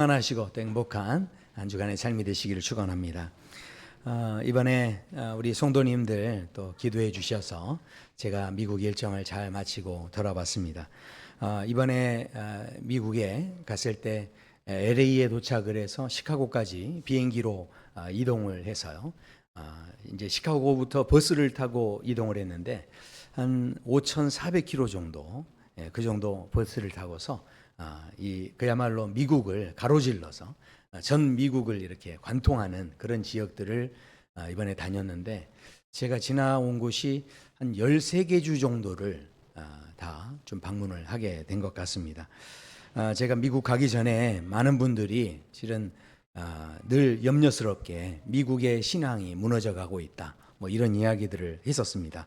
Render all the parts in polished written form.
평안하시고 또 행복한 한 주간의 삶이 되시기를 축원합니다. 이번에 우리 성도님들 또 기도해 주셔서 제가 미국 일정을 잘 마치고 돌아왔습니다. 이번에 미국에 갔을 때 LA에 도착을 해서 시카고까지 비행기로 이동을 해서요. 이제 시카고부터 버스를 타고 이동을 했는데 한 5,400km 정도, 그 정도 버스를 타고서 그야말로 미국을 가로질러서 전 미국을 이렇게 관통하는 그런 지역들을 이번에 다녔는데, 제가 지나온 곳이 한 13개 주 정도를 다 좀 방문을 하게 된 것 같습니다. 제가 미국 가기 전에 많은 분들이 실은 늘 염려스럽게 미국의 신앙이 무너져 가고 있다, 뭐 이런 이야기들을 했었습니다.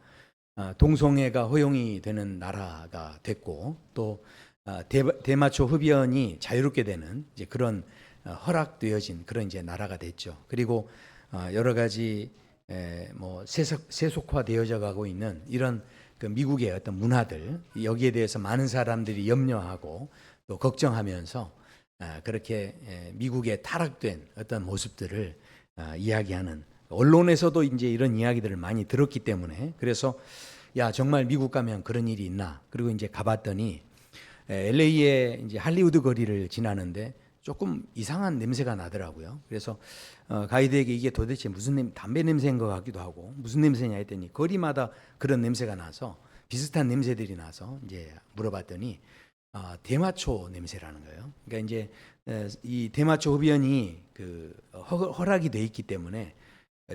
동성애가 허용이 되는 나라가 됐고, 또 대마초 흡연이 자유롭게 되는 이제 그런 허락되어진 그런 이제 나라가 됐죠. 그리고 여러 가지 뭐 세속화되어져 가고 있는 이런 그 미국의 어떤 문화들, 여기에 대해서 많은 사람들이 염려하고 또 걱정하면서 그렇게 미국의 타락된 어떤 모습들을 이야기하는, 언론에서도 이제 이런 이야기들을 많이 들었기 때문에, 그래서 야, 정말 미국 가면 그런 일이 있나? 그리고 이제 가봤더니 LA의 이제 할리우드 거리를 지나는데 조금 이상한 냄새가 나더라고요. 그래서 가이드에게 이게 도대체 무슨 담배 냄새인 것 같기도 하고 무슨 냄새냐 했더니 거리마다 그런 냄새가 나서, 비슷한 냄새들이 나서 이제 물어봤더니 대마초 냄새라는 거예요. 그러니까 이제 이 대마초 흡연이 그 허락이 돼 있기 때문에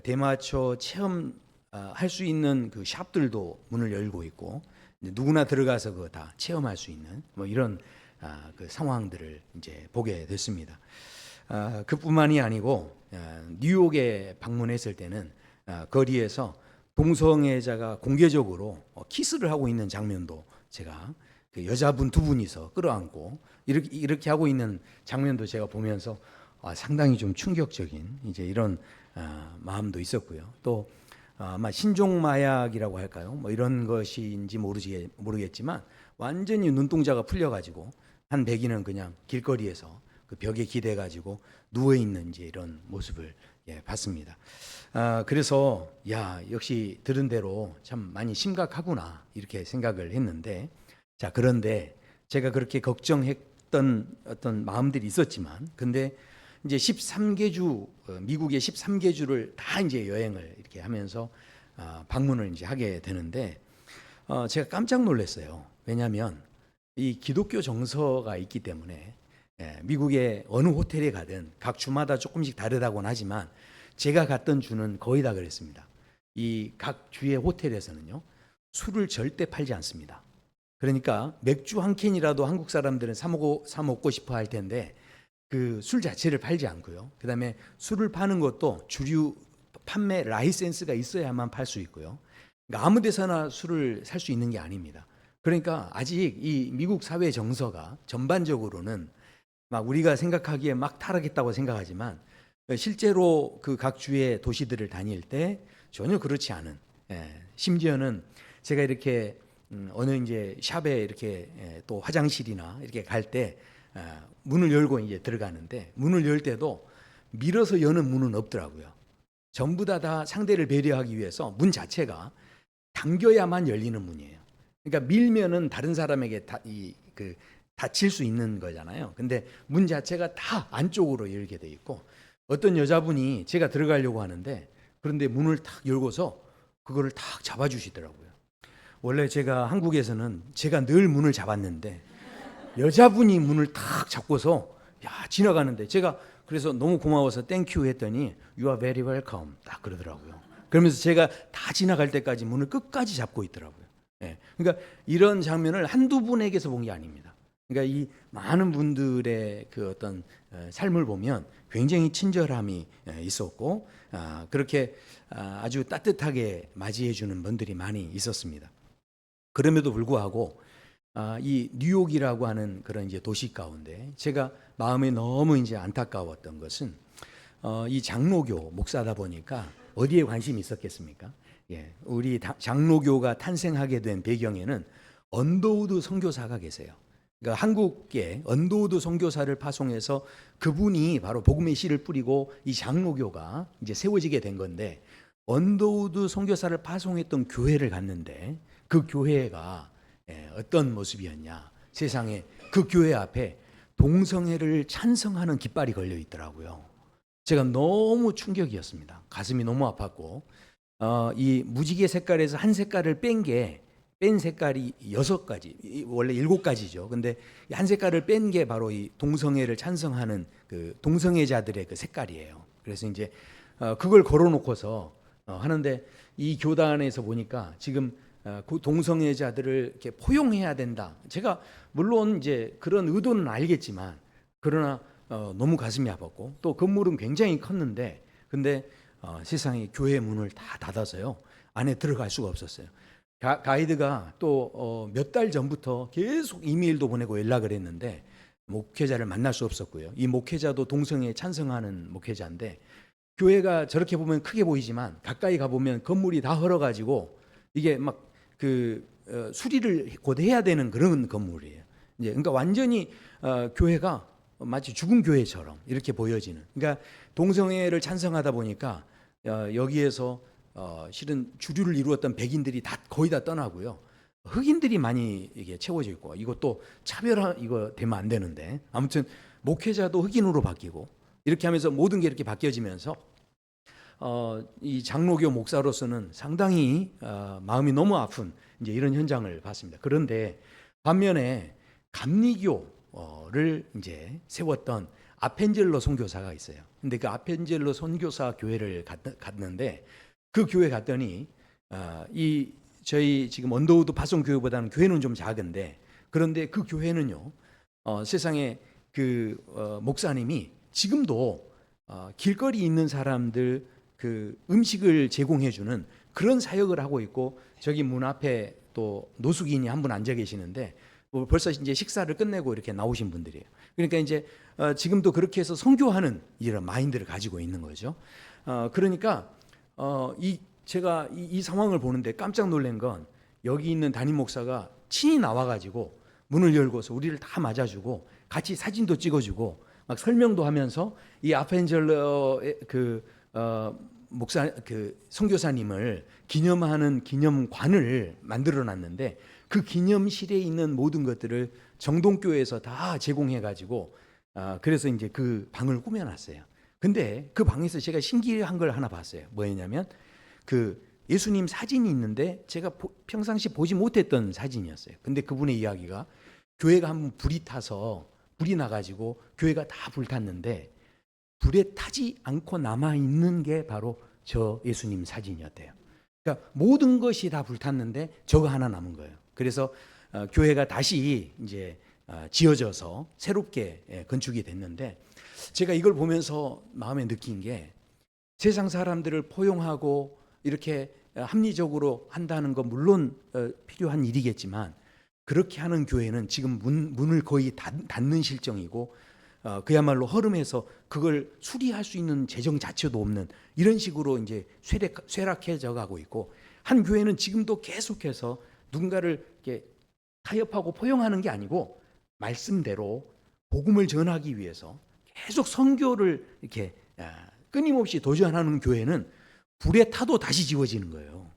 대마초 체험 할 수 있는 그 샵들도 문을 열고 있고, 누구나 들어가서 그거 다 체험할 수 있는 뭐 이런 그 상황들을 이제 보게 됐습니다. 그뿐만이 아니고 뉴욕에 방문했을 때는 거리에서 동성애자가 공개적으로 키스를 하고 있는 장면도 제가, 그 여자분 두 분이서 끌어안고 이렇게 하고 있는 장면도 제가 보면서 상당히 좀 충격적인 이제 이런 마음도 있었고요. 또 아마 신종 마약이라고 할까요? 뭐 이런 것인지 모르겠지만 완전히 눈동자가 풀려가지고 한 백인은 그냥 길거리에서 그 벽에 기대가지고 누워 있는 이제 이런 모습을 봤습니다. 그래서 야, 역시 들은 대로 참 많이 심각하구나 이렇게 생각을 했는데, 자, 그런데 제가 그렇게 걱정했던 어떤 마음들이 있었지만, 근데 이제 13개 주, 미국의 13개 주를 다 이제 여행을 이렇게 하면서 방문을 이제 하게 되는데, 제가 깜짝 놀랐어요. 왜냐하면 이 기독교 정서가 있기 때문에 미국의 어느 호텔에 가든 각 주마다 조금씩 다르다고는 하지만 제가 갔던 주는 거의 다 그랬습니다. 이 각 주의 호텔에서는요, 술을 절대 팔지 않습니다. 그러니까 맥주 한 캔이라도 한국 사람들은 사 먹고 싶어 할 텐데 그 술 자체를 팔지 않고요. 그다음에 술을 파는 것도 주류 판매 라이센스가 있어야만 팔 수 있고요. 그러니까 아무 데서나 술을 살 수 있는 게 아닙니다. 그러니까 아직 이 미국 사회 정서가 전반적으로는 막 우리가 생각하기에 막 타락했다고 생각하지만, 실제로 그 각 주의 도시들을 다닐 때 전혀 그렇지 않은, 심지어는 제가 이렇게 어느 이제 샵에 이렇게 또 화장실이나 이렇게 갈 때 문을 열고 이제 들어가는데, 문을 열 때도 밀어서 여는 문은 없더라고요. 전부 다 상대를 배려하기 위해서 문 자체가 당겨야만 열리는 문이에요. 그러니까 밀면은 다른 사람에게 다칠 수 있는 거잖아요. 근데 문 자체가 다 안쪽으로 열게 돼 있고, 어떤 여자분이 제가 들어가려고 하는데 그런데 문을 탁 열고서 그거를 탁 잡아주시더라고요. 원래 제가 한국에서는 제가 늘 문을 잡았는데 여자분이 문을 탁 잡고서 지나가는데, 제가 그래서 너무 고마워서 땡큐 했더니 You are very welcome 딱 그러더라고요. 그러면서 제가 다 지나갈 때까지 문을 끝까지 잡고 있더라고요. 그러니까 이런 장면을 한두 분에게서 본 게 아닙니다. 그러니까 이 많은 분들의 그 어떤 삶을 보면 굉장히 친절함이 있었고, 그렇게 아주 따뜻하게 맞이해 주는 분들이 많이 있었습니다. 그럼에도 불구하고 이 뉴욕이라고 하는 그런 이제 도시 가운데 제가 마음에 너무 이제 안타까웠던 것은 이 장로교 목사다 보니까 어디에 관심이 있었겠습니까? 우리 장로교가 탄생하게 된 배경에는 언더우드 선교사가 계세요. 그러니까 한국에 언더우드 선교사를 파송해서 그분이 바로 복음의 씨를 뿌리고 이 장로교가 이제 세워지게 된 건데, 언더우드 선교사를 파송했던 교회를 갔는데 그 교회가 어떤 모습이었냐? 세상에 그 교회 앞에 동성애를 찬성하는 깃발이 걸려 있더라고요. 제가 너무 충격이었습니다. 가슴이 너무 아팠고, 이 무지개 색깔에서 한 색깔을 뺀 색깔이 6가지, 원래 7가지죠. 근데 한 색깔을 뺀 게 바로 이 동성애를 찬성하는 그 동성애자들의 그 색깔이에요. 그래서 이제 그걸 걸어놓고서 하는데, 이 교단에서 보니까 지금 그 동성애자들을 이렇게 포용해야 된다. 제가 물론 이제 그런 의도는 알겠지만, 그러나 너무 가슴이 아팠고, 또 건물은 굉장히 컸는데, 근데 세상에 교회 문을 다 닫아서요, 안에 들어갈 수가 없었어요. 가이드가 또 몇 달 전부터 계속 이메일도 보내고 연락을 했는데 목회자를 만날 수 없었고요. 이 목회자도 동성애에 찬성하는 목회자인데, 교회가 저렇게 보면 크게 보이지만 가까이 가보면 건물이 다 헐어가지고 이게 막 수리를 곧 해야 되는 그런 건물이에요. 이제 그러니까 완전히 교회가 마치 죽은 교회처럼 이렇게 보여지는. 그러니까 동성애를 찬성하다 보니까 여기에서 실은 주류를 이루었던 백인들이 다 거의 다 떠나고요, 흑인들이 많이 이게 채워져 있고, 이것도 차별화 이거 되면 안 되는데, 아무튼 목회자도 흑인으로 바뀌고 이렇게 하면서 모든 게 이렇게 바뀌어지면서 이 장로교 목사로서는 상당히 마음이 너무 아픈 이제 이런 현장을 봤습니다. 그런데 반면에 감리교를 이제 세웠던 아펜젤로 선교사가 있어요. 근데 그 아펜젤로 선교사 교회를 갔는데, 그 교회 갔더니 이 저희 지금 언더우드 파송 교회보다는 교회는 좀 작은데, 그런데 그 교회는요, 세상에 그 목사님이 지금도 길거리 있는 사람들 그 음식을 제공해 주는 그런 사역을 하고 있고, 저기 문 앞에 또 노숙인이 한 분 앉아 계시는데 벌써 이제 식사를 끝내고 이렇게 나오신 분들이에요. 그러니까 이제 지금도 그렇게 해서 선교하는 이런 마인드를 가지고 있는 거죠. 그러니까 제가 이 상황을 보는데 깜짝 놀란 건, 여기 있는 담임 목사가 친히 나와가지고 문을 열고서 우리를 다 맞아주고 같이 사진도 찍어주고 막 설명도 하면서 이 아펜젤러 목사 선교사님을 기념하는 기념관을 만들어놨는데, 그 기념실에 있는 모든 것들을 정동교회에서 다 제공해가지고 그래서 이제 그 방을 꾸며놨어요. 근데 그 방에서 제가 신기한 걸 하나 봤어요. 뭐였냐면, 그 예수님 사진이 있는데 제가 평상시 보지 못했던 사진이었어요. 근데 그분의 이야기가, 교회가 한번 불이 타서 불이 나가지고 교회가 다 불탔는데 불에 타지 않고 남아 있는 게 바로 저 예수님 사진이었대요. 그러니까 모든 것이 다 불탔는데 저거 하나 남은 거예요. 그래서 교회가 다시 이제 지어져서 새롭게 건축이 됐는데, 제가 이걸 보면서 마음에 느낀 게, 세상 사람들을 포용하고 이렇게 합리적으로 한다는 건 물론 필요한 일이겠지만, 그렇게 하는 교회는 지금 문을 거의 닫는 실정이고, 그야말로 허름해서 그걸 수리할 수 있는 재정 자체도 없는 이런 식으로 이제 쇠락해져 가고 있고, 한 교회는 지금도 계속해서 누군가를 이렇게 타협하고 포용하는 게 아니고 말씀대로 복음을 전하기 위해서 계속 선교를 이렇게 끊임없이 도전하는 교회는 불에 타도 다시 지워지는 거예요.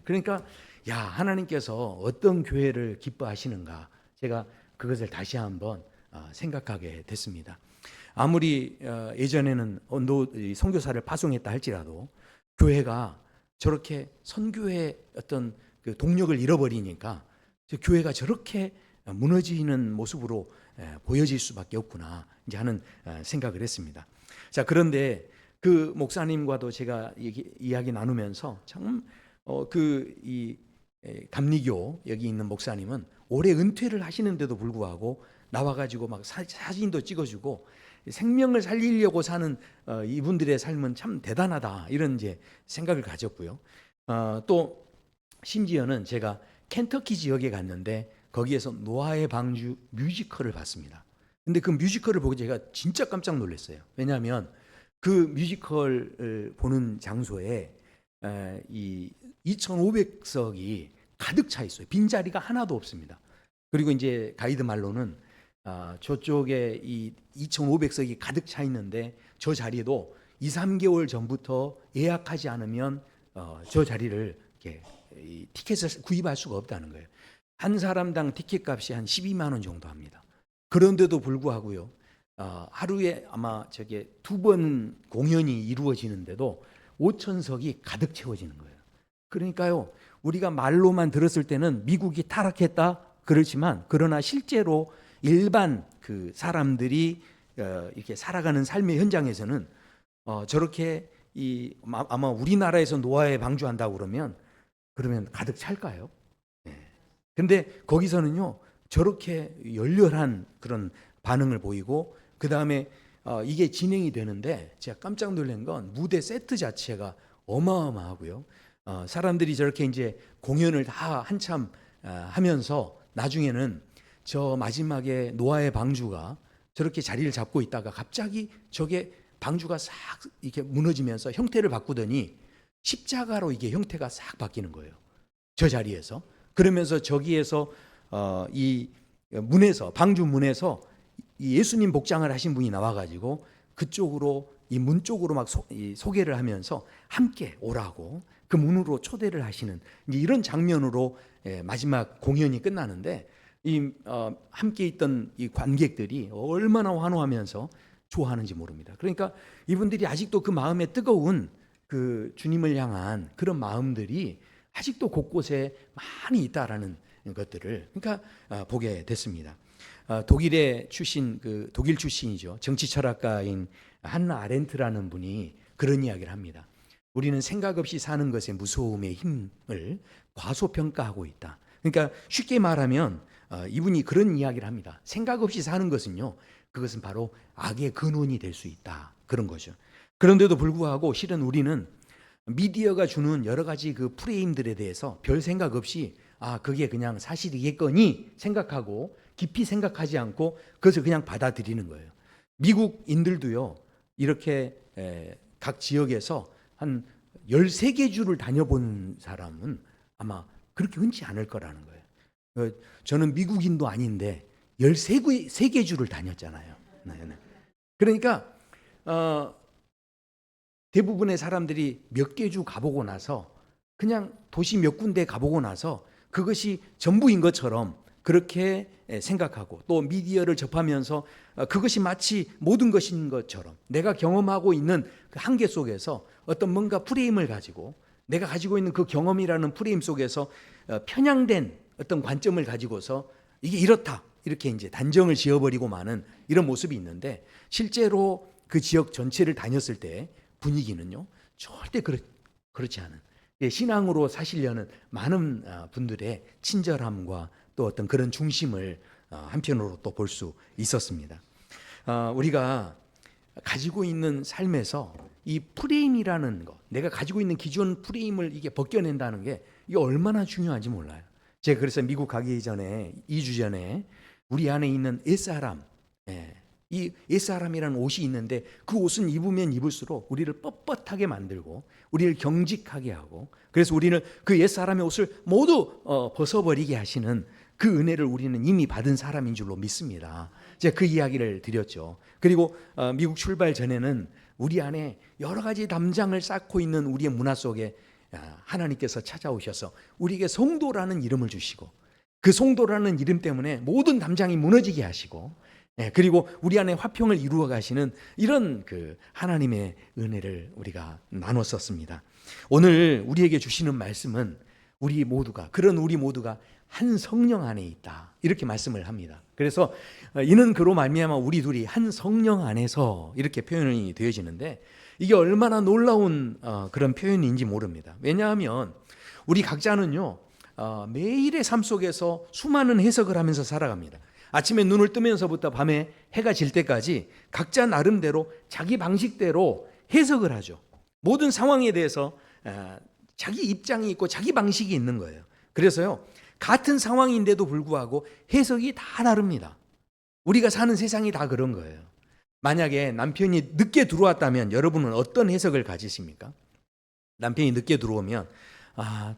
그러니까 하나님께서 어떤 교회를 기뻐하시는가, 제가 그것을 다시 한번 생각하게 됐습니다. 아무리 예전에는 선교사를 파송했다 할지라도 교회가 저렇게 선교의 어떤 그 동력을 잃어버리니까 교회가 저렇게 무너지는 모습으로 보여질 수밖에 없구나 이제 하는 생각을 했습니다. 자, 그런데 그 목사님과도 제가 이야기 나누면서 참 이 감리교 여기 있는 목사님은 올해 은퇴를 하시는데도 불구하고 나와가지고 막 사진도 찍어주고 생명을 살리려고 사는 이분들의 삶은 참 대단하다, 이런 이제 생각을 가졌고요. 또 심지어는 제가 켄터키 지역에 갔는데 거기에서 노아의 방주 뮤지컬을 봤습니다. 근데 그 뮤지컬을 보고 제가 진짜 깜짝 놀랐어요. 왜냐하면 그 뮤지컬을 보는 장소에 이 2,500석이 가득 차 있어요. 빈자리가 하나도 없습니다. 그리고 이제 가이드 말로는 저쪽에 이 2,500석이 가득 차 있는데 저 자리도 2, 3개월 전부터 예약하지 않으면 저 자리를 이렇게 이 티켓을 구입할 수가 없다는 거예요. 한 사람당 티켓 값이 한 12만 원 정도 합니다. 그런데도 불구하고요. 하루에 아마 저게 2번 공연이 이루어지는데도 5,000석이 가득 채워지는 거예요. 그러니까요. 우리가 말로만 들었을 때는 미국이 타락했다 그렇지만 그러나 실제로 일반 그 사람들이 이렇게 살아가는 삶의 현장에서는 저렇게 아마 우리나라에서 노아에 방주한다고 그러면 가득 찰까요? 네. 근데 거기서는요 저렇게 열렬한 그런 반응을 보이고 그 다음에 이게 진행이 되는데 제가 깜짝 놀란 건 무대 세트 자체가 어마어마하고요. 사람들이 저렇게 이제 공연을 다 한참 하면서 나중에는 저 마지막에 노아의 방주가 저렇게 자리를 잡고 있다가 갑자기 저게 방주가 싹 이렇게 무너지면서 형태를 바꾸더니 십자가로 이게 형태가 싹 바뀌는 거예요. 저 자리에서. 그러면서 저기에서 이 문에서 방주 문에서 이 예수님 복장을 하신 분이 나와가지고 그쪽으로 이 문 쪽으로 막 소개를 하면서 함께 오라고 그 문으로 초대를 하시는 이런 장면으로 마지막 공연이 끝나는데 함께 있던 이 관객들이 얼마나 환호하면서 좋아하는지 모릅니다. 그러니까 이분들이 아직도 그 마음에 뜨거운 그 주님을 향한 그런 마음들이 아직도 곳곳에 많이 있다라는 것들을 그러니까 보게 됐습니다. 독일 출신이죠. 정치 철학가인 한나 아렌트라는 분이 그런 이야기를 합니다. 우리는 생각 없이 사는 것의 무서움의 힘을 과소평가하고 있다. 그러니까 쉽게 말하면 이분이 그런 이야기를 합니다. 생각 없이 사는 것은요, 그것은 바로 악의 근원이 될 수 있다. 그런 거죠. 그런데도 불구하고 실은 우리는 미디어가 주는 여러 가지 그 프레임들에 대해서 별 생각 없이 그게 그냥 사실이겠거니 생각하고 깊이 생각하지 않고 그것을 그냥 받아들이는 거예요. 미국인들도요, 이렇게 각 지역에서 한 13개 주를 다녀본 사람은 아마 그렇게 흔치 않을 거라는 거예요. 저는 미국인도 아닌데 13개 주를 다녔잖아요. 그러니까 대부분의 사람들이 몇 개 주 가보고 나서 그냥 도시 몇 군데 가보고 나서 그것이 전부인 것처럼 그렇게 생각하고 또 미디어를 접하면서 그것이 마치 모든 것인 것처럼 내가 경험하고 있는 그 한계 속에서 어떤 뭔가 프레임을 가지고 내가 가지고 있는 그 경험이라는 프레임 속에서 편향된 어떤 관점을 가지고서 이게 이렇다 이렇게 이제 단정을 지어버리고 마는 이런 모습이 있는데 실제로 그 지역 전체를 다녔을 때 분위기는요 절대 그렇지 않은 신앙으로 사시려는 많은 분들의 친절함과 또 어떤 그런 중심을 한편으로 또 볼 수 있었습니다. 우리가 가지고 있는 삶에서 이 프레임이라는 거, 내가 가지고 있는 기존 프레임을 이게 벗겨낸다는 게 이게 얼마나 중요한지 몰라요. 제가 그래서 미국 가기 전에 2주 전에 우리 안에 있는 옛사람, 이 옛사람이라는 옷이 있는데 그 옷은 입으면 입을수록 우리를 뻣뻣하게 만들고 우리를 경직하게 하고 그래서 우리는 그 옛사람의 옷을 모두 벗어버리게 하시는 그 은혜를 우리는 이미 받은 사람인 줄로 믿습니다. 제가 그 이야기를 드렸죠. 그리고 미국 출발 전에는 우리 안에 여러 가지 담장을 쌓고 있는 우리의 문화 속에 하나님께서 찾아오셔서 우리에게 성도라는 이름을 주시고 그 성도라는 이름 때문에 모든 담장이 무너지게 하시고 그리고 우리 안에 화평을 이루어 가시는 이런 그 하나님의 은혜를 우리가 나눴었습니다. 오늘 우리에게 주시는 말씀은 우리 모두가 한 성령 안에 있다 이렇게 말씀을 합니다. 그래서 이는 그로 말미암아 우리 둘이 한 성령 안에서 이렇게 표현이 되어지는데 이게 얼마나 놀라운 그런 표현인지 모릅니다. 왜냐하면 우리 각자는요 매일의 삶 속에서 수많은 해석을 하면서 살아갑니다. 아침에 눈을 뜨면서부터 밤에 해가 질 때까지 각자 나름대로 자기 방식대로 해석을 하죠. 모든 상황에 대해서 자기 입장이 있고 자기 방식이 있는 거예요. 그래서요 같은 상황인데도 불구하고 해석이 다 다릅니다. 우리가 사는 세상이 다 그런 거예요. 만약에 남편이 늦게 들어왔다면 여러분은 어떤 해석을 가지십니까? 남편이 늦게 들어오면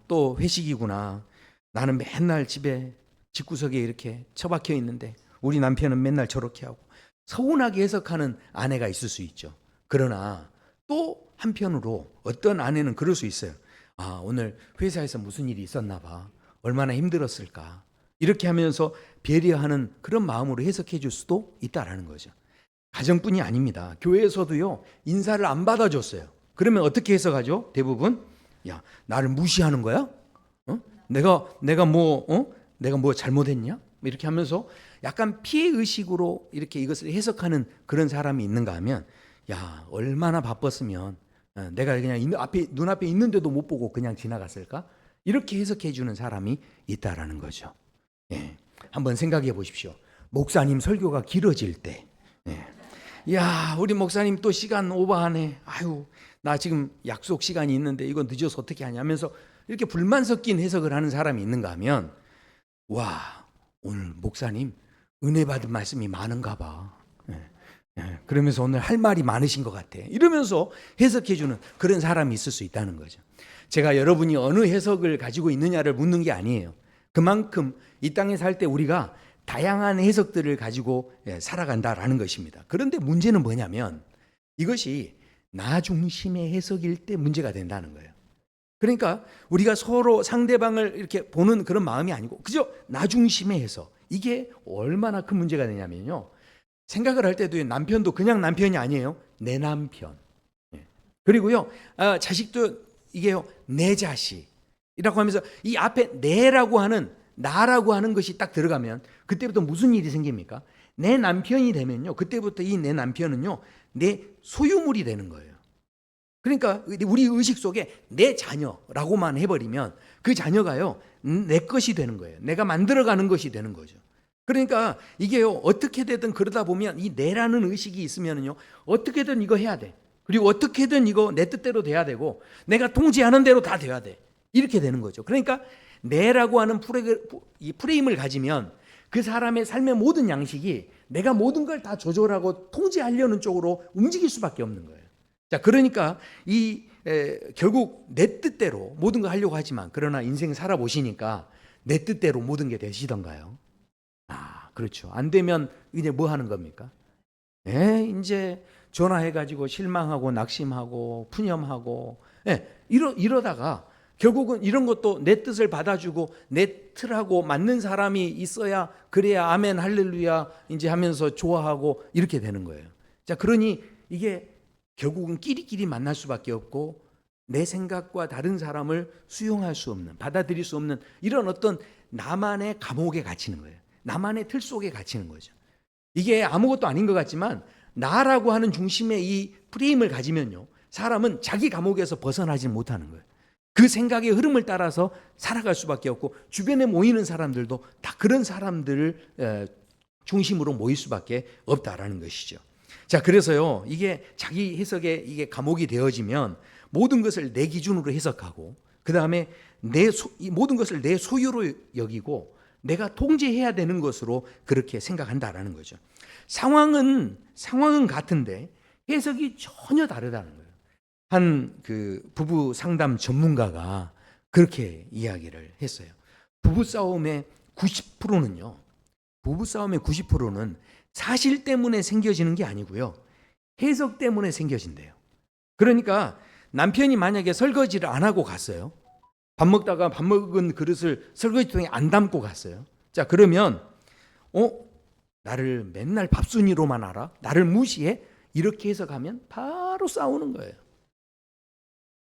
또 회식이구나. 나는 맨날 집에 집구석에 이렇게 처박혀 있는데 우리 남편은 맨날 저렇게 하고 서운하게 해석하는 아내가 있을 수 있죠. 그러나 또 한편으로 어떤 아내는 그럴 수 있어요. 아, 오늘 회사에서 무슨 일이 있었나 봐. 얼마나 힘들었을까. 이렇게 하면서 배려하는 그런 마음으로 해석해 줄 수도 있다라는 거죠. 가정뿐이 아닙니다. 교회에서도요, 인사를 안 받아줬어요. 그러면 어떻게 해석하죠? 대부분 야, 나를 무시하는 거야? 내가 뭐 잘못했냐? 이렇게 하면서 약간 피해 의식으로 이렇게 이것을 해석하는 그런 사람이 있는가 하면, 야, 얼마나 바빴으면 내가 그냥 눈앞에 있는데도 못 보고 그냥 지나갔을까? 이렇게 해석해 주는 사람이 있다라는 거죠. 예. 한번 생각해 보십시오. 목사님 설교가 길어질 때, 예. 야, 우리 목사님 또 시간 오버하네. 아유, 나 지금 약속 시간이 있는데 이거 늦어서 어떻게 하냐면서 이렇게 불만 섞인 해석을 하는 사람이 있는가 하면, 와, 오늘 목사님 은혜 받은 말씀이 많은가 봐. 그러면서 오늘 할 말이 많으신 것 같아. 이러면서 해석해주는 그런 사람이 있을 수 있다는 거죠. 제가 여러분이 어느 해석을 가지고 있느냐를 묻는 게 아니에요. 그만큼 이 땅에 살 때 우리가 다양한 해석들을 가지고 살아간다라는 것입니다. 그런데 문제는 뭐냐면 이것이 나 중심의 해석일 때 문제가 된다는 거예요. 그러니까 우리가 서로 상대방을 이렇게 보는 그런 마음이 아니고 그저 나 중심의 해석. 이게 얼마나 큰 문제가 되냐면요. 생각을 할 때도 남편도 그냥 남편이 아니에요. 내 남편. 그리고요, 자식도 이게요, 내 자식이라고 하면서 이 앞에 내라고 하는, 나라고 하는 것이 딱 들어가면 그때부터 무슨 일이 생깁니까? 내 남편이 되면요, 그때부터 이 내 남편은요, 내 소유물이 되는 거예요. 그러니까 우리 의식 속에 내 자녀라고만 해버리면 그 자녀가요, 내 것이 되는 거예요. 내가 만들어가는 것이 되는 거죠. 그러니까 이게요, 어떻게 되든 그러다 보면 이 내라는 의식이 있으면요, 어떻게든 이거 해야 돼. 그리고 어떻게든 이거 내 뜻대로 돼야 되고 내가 통제하는 대로 다 돼야 돼. 이렇게 되는 거죠. 그러니까 내라고 하는 이 프레임을 가지면 그 사람의 삶의 모든 양식이 내가 모든 걸 다 조절하고 통제하려는 쪽으로 움직일 수밖에 없는 거예요. 자, 그러니까 결국 내 뜻대로 모든 걸 하려고 하지만 그러나 인생 살아보시니까 내 뜻대로 모든 게 되시던가요? 아, 그렇죠. 안 되면 이제 뭐 하는 겁니까? 이제 전화해가지고 실망하고 낙심하고 푸념하고 이러다가 결국은 이런 것도 내 뜻을 받아주고 내 틀하고 맞는 사람이 있어야 그래야 아멘 할렐루야 이제 하면서 좋아하고 이렇게 되는 거예요. 자, 그러니 이게 결국은 끼리끼리 만날 수밖에 없고 내 생각과 다른 사람을 수용할 수 없는, 받아들일 수 없는 이런 어떤 나만의 감옥에 갇히는 거예요. 나만의 틀 속에 갇히는 거죠. 이게 아무것도 아닌 것 같지만 나라고 하는 중심의 이 프레임을 가지면요, 사람은 자기 감옥에서 벗어나지 못하는 거예요. 그 생각의 흐름을 따라서 살아갈 수밖에 없고 주변에 모이는 사람들도 다 그런 사람들을 중심으로 모일 수밖에 없다라는 것이죠. 자, 그래서요, 이게 자기 해석에 이게 감옥이 되어지면 모든 것을 내 기준으로 해석하고 그 다음에 이 모든 것을 내 소유로 여기고 내가 통제해야 되는 것으로 그렇게 생각한다라는 거죠. 상황은 같은데 해석이 전혀 다르다는 거예요. 한 그 부부 상담 전문가가 그렇게 이야기를 했어요. 부부싸움의 90%는 사실 때문에 생겨지는 게 아니고요, 해석 때문에 생겨진대요. 그러니까 남편이 만약에 설거지를 안 하고 갔어요. 밥 먹다가 밥 먹은 그릇을 설거지통에 안 담고 갔어요. 자, 그러면 나를 맨날 밥순이로만 알아? 나를 무시해? 이렇게 해석하면 바로 싸우는 거예요.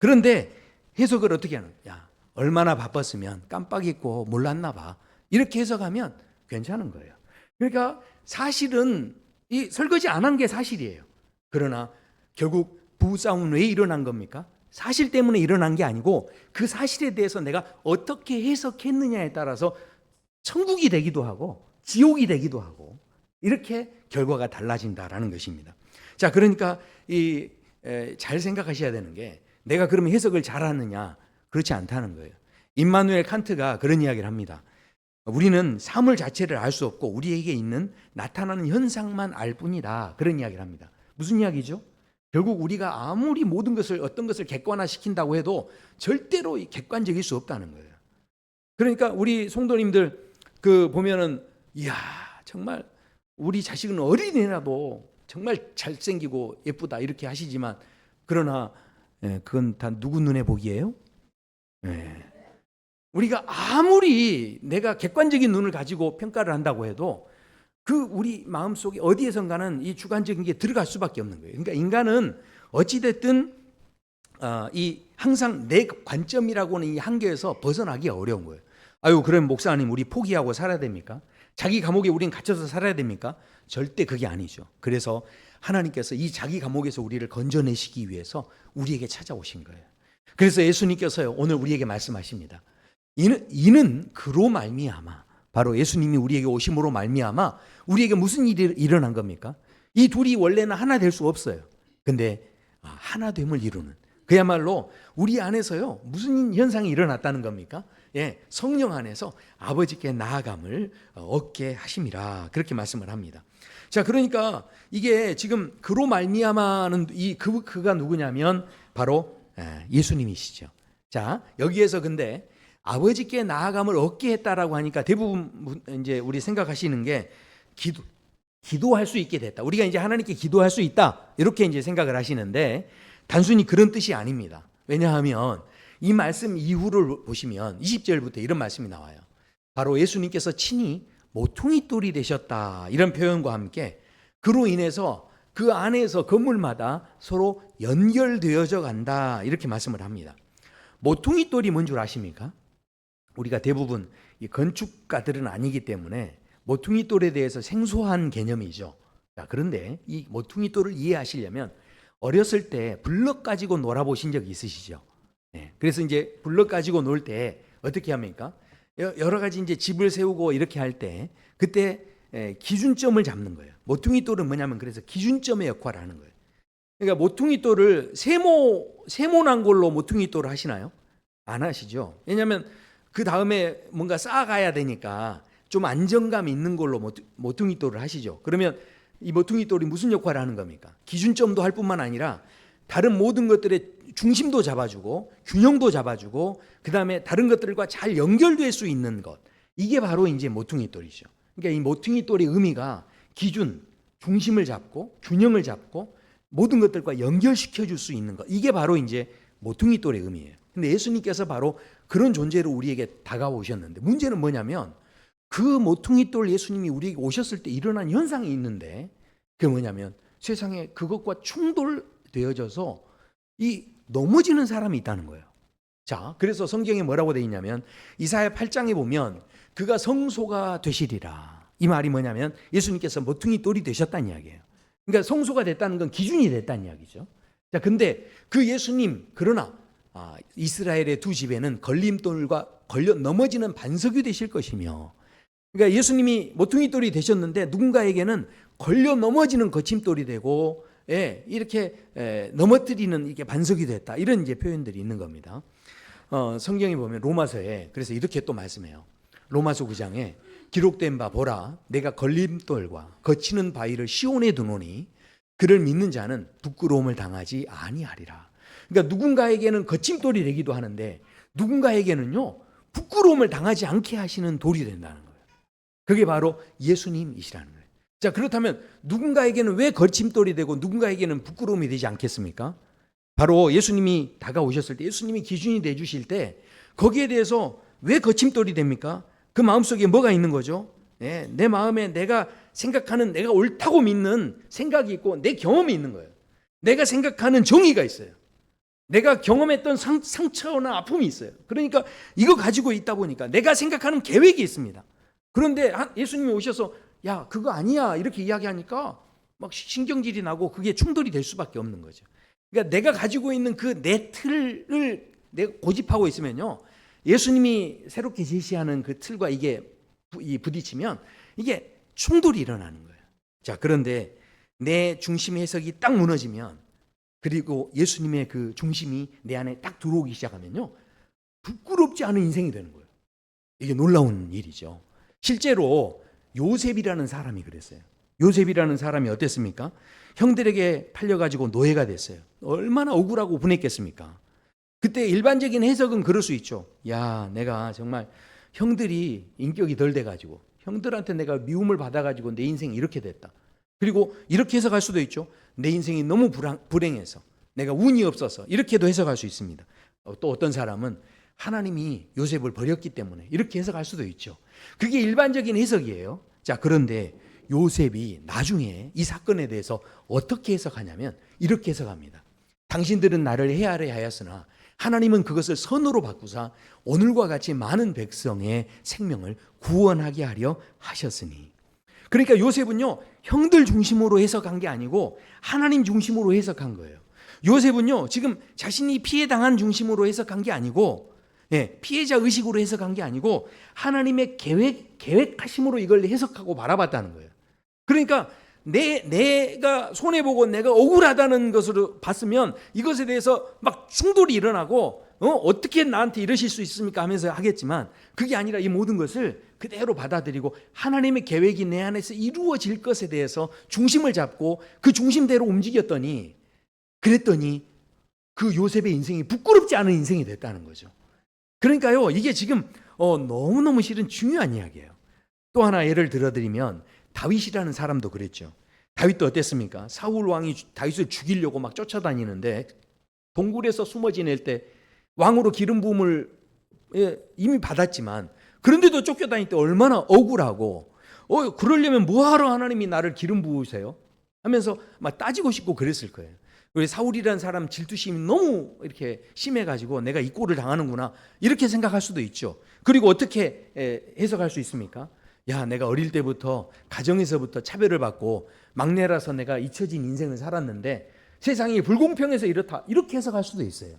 그런데 해석을 어떻게 하는 거야? 야, 얼마나 바빴으면 깜빡 잊고 몰랐나 봐. 이렇게 해석하면 괜찮은 거예요. 그러니까 사실은 이 설거지 안 한 게 사실이에요. 그러나 결국 부부싸움은 왜 일어난 겁니까? 사실 때문에 일어난 게 아니고 그 사실에 대해서 내가 어떻게 해석했느냐에 따라서 천국이 되기도 하고 지옥이 되기도 하고 이렇게 결과가 달라진다라는 것입니다. 자, 그러니까 잘 생각하셔야 되는 게 내가 그러면 해석을 잘하느냐, 그렇지 않다는 거예요. 임마누엘 칸트가 그런 이야기를 합니다. 우리는 사물 자체를 알 수 없고 우리에게 있는 나타나는 현상만 알 뿐이다. 그런 이야기를 합니다. 무슨 이야기죠? 결국 우리가 아무리 모든 것을 어떤 것을 객관화시킨다고 해도 절대로 객관적일 수 없다는 거예요. 그러니까 우리 성도님들 보면은 이야, 정말 우리 자식은 어린애라도 정말 잘생기고 예쁘다 이렇게 하시지만 그러나 그건 다 누구 눈에 보기예요? 우리가 아무리 내가 객관적인 눈을 가지고 평가를 한다고 해도 그 우리 마음속에 어디에선가는 이 주관적인 게 들어갈 수밖에 없는 거예요. 그러니까 인간은 어찌됐든 이 항상 내 관점이라고는 이 한계에서 벗어나기 어려운 거예요. 아유, 그럼 목사님 우리 포기하고 살아야 됩니까? 자기 감옥에 우린 갇혀서 살아야 됩니까? 절대 그게 아니죠. 그래서 하나님께서 이 자기 감옥에서 우리를 건져내시기 위해서 우리에게 찾아오신 거예요. 그래서 예수님께서요 오늘 우리에게 말씀하십니다. 이는 그로 말미암아, 바로 예수님이 우리에게 오심으로 말미암아 우리에게 무슨 일이 일어난 겁니까? 이 둘이 원래는 하나 될 수 없어요. 근데 하나됨을 이루는, 그야말로 우리 안에서요 무슨 현상이 일어났다는 겁니까? 성령 안에서 아버지께 나아감을 얻게 하심이라, 그렇게 말씀을 합니다. 자, 그러니까 이게 지금 그로 말미암아는 그가 누구냐면 바로 예수님이시죠. 자, 여기에서 근데 아버지께 나아감을 얻게 했다라고 하니까 대부분 이제 우리 생각하시는 게 기도할 수 있게 됐다. 우리가 이제 하나님께 기도할 수 있다. 이렇게 이제 생각을 하시는데 단순히 그런 뜻이 아닙니다. 왜냐하면 이 말씀 이후를 보시면 20절부터 이런 말씀이 나와요. 바로 예수님께서 친히 모퉁이 돌이 되셨다, 이런 표현과 함께 그로 인해서 그 안에서 건물마다 서로 연결되어져 간다, 이렇게 말씀을 합니다. 모퉁이 돌이 뭔 줄 아십니까? 우리가 대부분 이 건축가들은 아니기 때문에 모퉁이 돌에 대해서 생소한 개념이죠. 자, 그런데 이 모퉁이 돌을 이해하시려면 어렸을 때 블럭 가지고 놀아보신 적 있으시죠? 그래서 이제 블럭 가지고 놀 때 어떻게 합니까? 여러 가지 이제 집을 세우고 이렇게 할 때 그때 기준점을 잡는 거예요. 모퉁이 돌은 뭐냐면 그래서 기준점의 역할을 하는 거예요. 그러니까 모퉁이 돌을 세모난 걸로 모퉁이 돌을 하시나요? 안 하시죠. 왜냐하면 그 다음에 뭔가 쌓아가야 되니까 좀 안정감 있는 걸로 모퉁이 돌을 하시죠. 그러면 이 모퉁이 돌이 무슨 역할을 하는 겁니까? 기준점도 할 뿐만 아니라 다른 모든 것들의 중심도 잡아주고 균형도 잡아주고 그 다음에 다른 것들과 잘 연결될 수 있는 것, 이게 바로 이제 모퉁이 돌이죠. 그러니까 이 모퉁이 돌의 의미가 기준, 중심을 잡고 균형을 잡고 모든 것들과 연결시켜 줄 수 있는 것, 이게 바로 이제 모퉁이 돌의 의미예요. 근데 예수님께서 바로 그런 존재로 우리에게 다가오셨는데 문제는 뭐냐면 그 모퉁이 돌 예수님이 우리에게 오셨을 때 일어난 현상이 있는데 그게 뭐냐면 세상에 그것과 충돌되어져서 이 넘어지는 사람이 있다는 거예요. 자, 그래서 성경에 뭐라고 되어 있냐면 이사야 8장에 보면 그가 성소가 되시리라. 이 말이 뭐냐면 예수님께서 모퉁이 돌이 되셨다는 이야기예요. 그러니까 성소가 됐다는 건 기준이 됐다는 이야기죠. 자, 근데 그 예수님, 그러나 이스라엘의 두 집에는 걸림돌과 걸려 넘어지는 반석이 되실 것이며, 그러니까 예수님이 모퉁이 돌이 되셨는데 누군가에게는 걸려 넘어지는 거침돌이 되고 이렇게 넘어뜨리는 이게 반석이 됐다, 이런 이제 표현들이 있는 겁니다. 성경에 보면 로마서에 그래서 이렇게 또 말씀해요. 로마서 9장에 기록된 바 보라, 내가 걸림돌과 거치는 바위를 시온에 두노니 그를 믿는 자는 부끄러움을 당하지 아니하리라. 그러니까 누군가에게는 거침돌이 되기도 하는데 누군가에게는요 부끄러움을 당하지 않게 하시는 돌이 된다는 거예요. 그게 바로 예수님이시라는 거예요. 자, 그렇다면 누군가에게는 왜 거침돌이 되고 누군가에게는 부끄러움이 되지 않겠습니까? 바로 예수님이 다가오셨을 때, 예수님이 기준이 돼 주실 때 거기에 대해서 왜 거침돌이 됩니까? 그 마음속에 뭐가 있는 거죠? 내 마음에 내가 생각하는, 내가 옳다고 믿는 생각이 있고 내 경험이 있는 거예요. 내가 생각하는 정의가 있어요. 내가 경험했던 상처나 아픔이 있어요. 그러니까 이거 가지고 있다 보니까 내가 생각하는 계획이 있습니다. 그런데 예수님이 오셔서 야, 그거 아니야 이렇게 이야기하니까 막 신경질이 나고 그게 충돌이 될 수밖에 없는 거죠. 그러니까 내가 가지고 있는 그 내 틀을 내가 고집하고 있으면요, 예수님이 새롭게 제시하는 그 틀과 이게 부딪히면 이게 충돌이 일어나는 거예요. 자, 그런데 내 중심 해석이 딱 무너지면, 그리고 예수님의 그 중심이 내 안에 딱 들어오기 시작하면요, 부끄럽지 않은 인생이 되는 거예요. 이게 놀라운 일이죠. 실제로 요셉이라는 사람이 그랬어요. 요셉이라는 사람이 어땠습니까? 형들에게 팔려가지고 노예가 됐어요. 얼마나 억울하고 분했겠습니까? 그때 일반적인 해석은 그럴 수 있죠. 야, 내가 정말 형들이 인격이 덜 돼가지고 형들한테 내가 미움을 받아가지고 내 인생이 이렇게 됐다. 그리고 이렇게 해석할 수도 있죠. 내 인생이 너무 불행해서, 내가 운이 없어서, 이렇게도 해석할 수 있습니다. 또 어떤 사람은 하나님이 요셉을 버렸기 때문에 이렇게 해석할 수도 있죠. 그게 일반적인 해석이에요. 자, 그런데 요셉이 나중에 이 사건에 대해서 어떻게 해석하냐면 이렇게 해석합니다. 당신들은 나를 헤아려 하였으나 하나님은 그것을 선으로 바꾸사 오늘과 같이 많은 백성의 생명을 구원하게 하려 하셨으니. 그러니까 요셉은요, 형들 중심으로 해석한 게 아니고 하나님 중심으로 해석한 거예요. 요셉은요, 지금 자신이 피해당한 중심으로 해석한 게 아니고, 피해자 의식으로 해석한 게 아니고 하나님의 계획하심으로 이걸 해석하고 바라봤다는 거예요. 그러니까 내가 손해보고 내가 억울하다는 것으로 봤으면 이것에 대해서 막 충돌이 일어나고 어떻게 나한테 이러실 수 있습니까 하면서 하겠지만, 그게 아니라 이 모든 것을 그대로 받아들이고 하나님의 계획이 내 안에서 이루어질 것에 대해서 중심을 잡고 그 중심대로 움직였더니, 그랬더니 그 요셉의 인생이 부끄럽지 않은 인생이 됐다는 거죠. 그러니까요, 이게 지금 너무너무 실은 중요한 이야기예요. 또 하나 예를 들어드리면 다윗이라는 사람도 그랬죠. 다윗도 어땠습니까? 사울 왕이 다윗을 죽이려고 막 쫓아다니는데 동굴에서 숨어 지낼 때 왕으로 기름 부음을 이미 받았지만, 그런데도 쫓겨다닐 때 얼마나 억울하고, 그러려면 뭐하러 하나님이 나를 기름 부으세요? 하면서 막 따지고 싶고 그랬을 거예요. 우리 사울이라는 사람 질투심이 너무 이렇게 심해가지고 내가 이 꼴을 당하는구나 이렇게 생각할 수도 있죠. 그리고 어떻게 해석할 수 있습니까? 야, 내가 어릴 때부터 가정에서부터 차별을 받고 막내라서 내가 잊혀진 인생을 살았는데 세상이 불공평해서 이렇다, 이렇게 해석할 수도 있어요.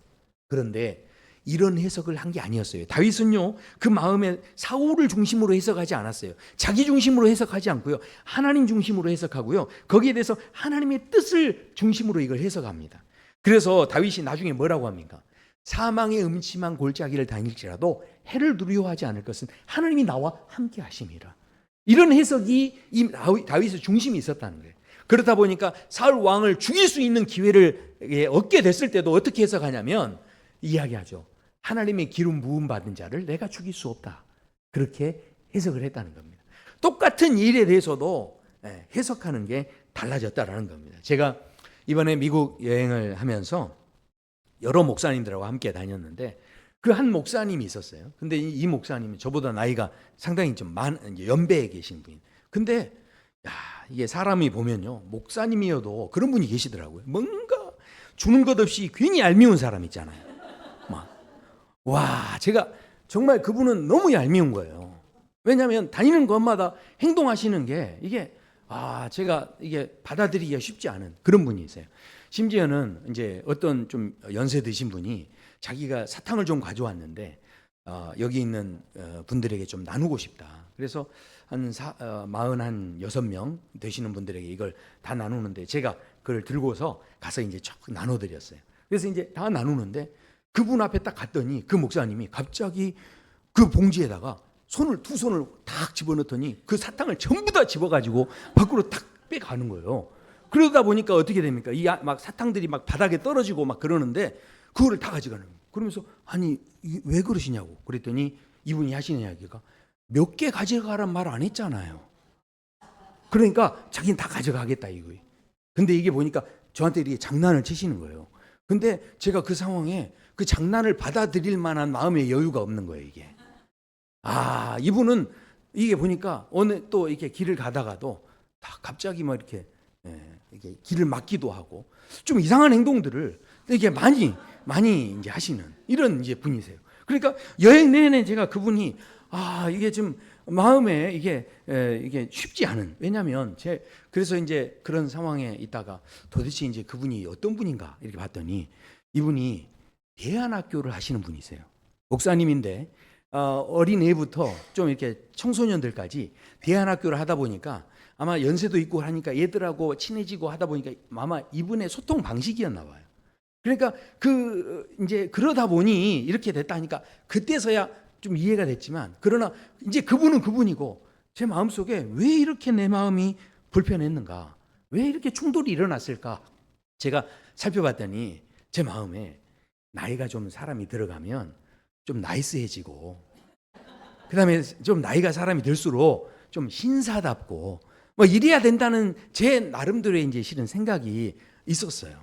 그런데 이런 해석을 한 게 아니었어요. 다윗은요, 그 마음에 사울을 중심으로 해석하지 않았어요. 자기 중심으로 해석하지 않고요, 하나님 중심으로 해석하고요, 거기에 대해서 하나님의 뜻을 중심으로 이걸 해석합니다. 그래서 다윗이 나중에 뭐라고 합니까? 사망의 음침한 골짜기를 다닐지라도 해를 두려워하지 않을 것은 하나님이 나와 함께 하심이라. 이런 해석이 이 다윗의 중심이 있었다는 거예요. 그러다 보니까 사울 왕을 죽일 수 있는 기회를 얻게 됐을 때도 어떻게 해석하냐면 이야기하죠. 하나님의 기름 부음 받은 자를 내가 죽일 수 없다. 그렇게 해석을 했다는 겁니다. 똑같은 일에 대해서도 해석하는 게 달라졌다라는 겁니다. 제가 이번에 미국 여행을 하면서 여러 목사님들하고 함께 다녔는데 그 한 목사님이 있었어요. 근데 이 목사님은 저보다 나이가 상당히 좀 연배에 계신 분이. 근데 이게 사람이 보면요, 목사님이어도 그런 분이 계시더라고요. 뭔가 주는 것 없이 괜히 얄미운 사람 있잖아요. 제가 정말 그분은 너무 얄미운 거예요. 왜냐하면 다니는 곳마다 행동하시는 게 제가 이게 받아들이기가 쉽지 않은 그런 분이세요. 심지어는 이제 어떤 좀 연세 드신 분이 자기가 사탕을 좀 가져왔는데 여기 있는 분들에게 좀 나누고 싶다. 그래서 한 46명 되시는 분들에게 이걸 다 나누는데 제가 그걸 들고서 가서 이제 쫙 나눠드렸어요. 그래서 이제 다 나누는데 그분 앞에 딱 갔더니 그 목사님이 갑자기 그 봉지에다가 두 손을 탁 집어넣더니 그 사탕을 전부 다 집어가지고 밖으로 탁 빼가는 거예요. 그러다 보니까 어떻게 됩니까? 막 사탕들이 막 바닥에 떨어지고 막 그러는데 그거를 다 가져가는 거예요. 그러면서 아니 왜 그러시냐고 그랬더니 이분이 하시는 이야기가 몇 개 가져가란 말 안 했잖아요. 그러니까 자기는 다 가져가겠다 이거예요. 근데 이게 보니까 저한테 이렇게 장난을 치시는 거예요. 근데 제가 그 상황에 그 장난을 받아들일 만한 마음의 여유가 없는 거예요, 이게. 이분은 이게 보니까 어느 또 이렇게 길을 가다가도 다 갑자기 막 이렇게 길을 막기도 하고 좀 이상한 행동들을 이게 많이 이제 하시는 이런 이제 분이세요. 그러니까 여행 내내 제가 그분이 이게 좀 마음에 이게 쉽지 않은, 왜냐하면 그래서 이제 그런 상황에 있다가 도대체 이제 그분이 어떤 분인가 이렇게 봤더니 이분이 대안학교를 하시는 분이세요. 목사님인데 어린 애부터 좀 이렇게 청소년들까지 대안학교를 하다 보니까 아마 연세도 있고 하니까 얘들하고 친해지고 하다 보니까 아마 이분의 소통 방식이었나 봐요. 그러니까 이제 그러다 보니 이렇게 됐다 하니까 그때서야 좀 이해가 됐지만, 그러나 이제 그분은 그분이고 제 마음속에 왜 이렇게 내 마음이 불편했는가, 왜 이렇게 충돌이 일어났을까 제가 살펴봤더니 제 마음에 나이가 좀 사람이 들어가면 좀 나이스해지고, 그 다음에 좀 나이가 사람이 들수록 좀 신사답고 뭐 이래야 된다는 제 나름대로의 이제 실은 생각이 있었어요.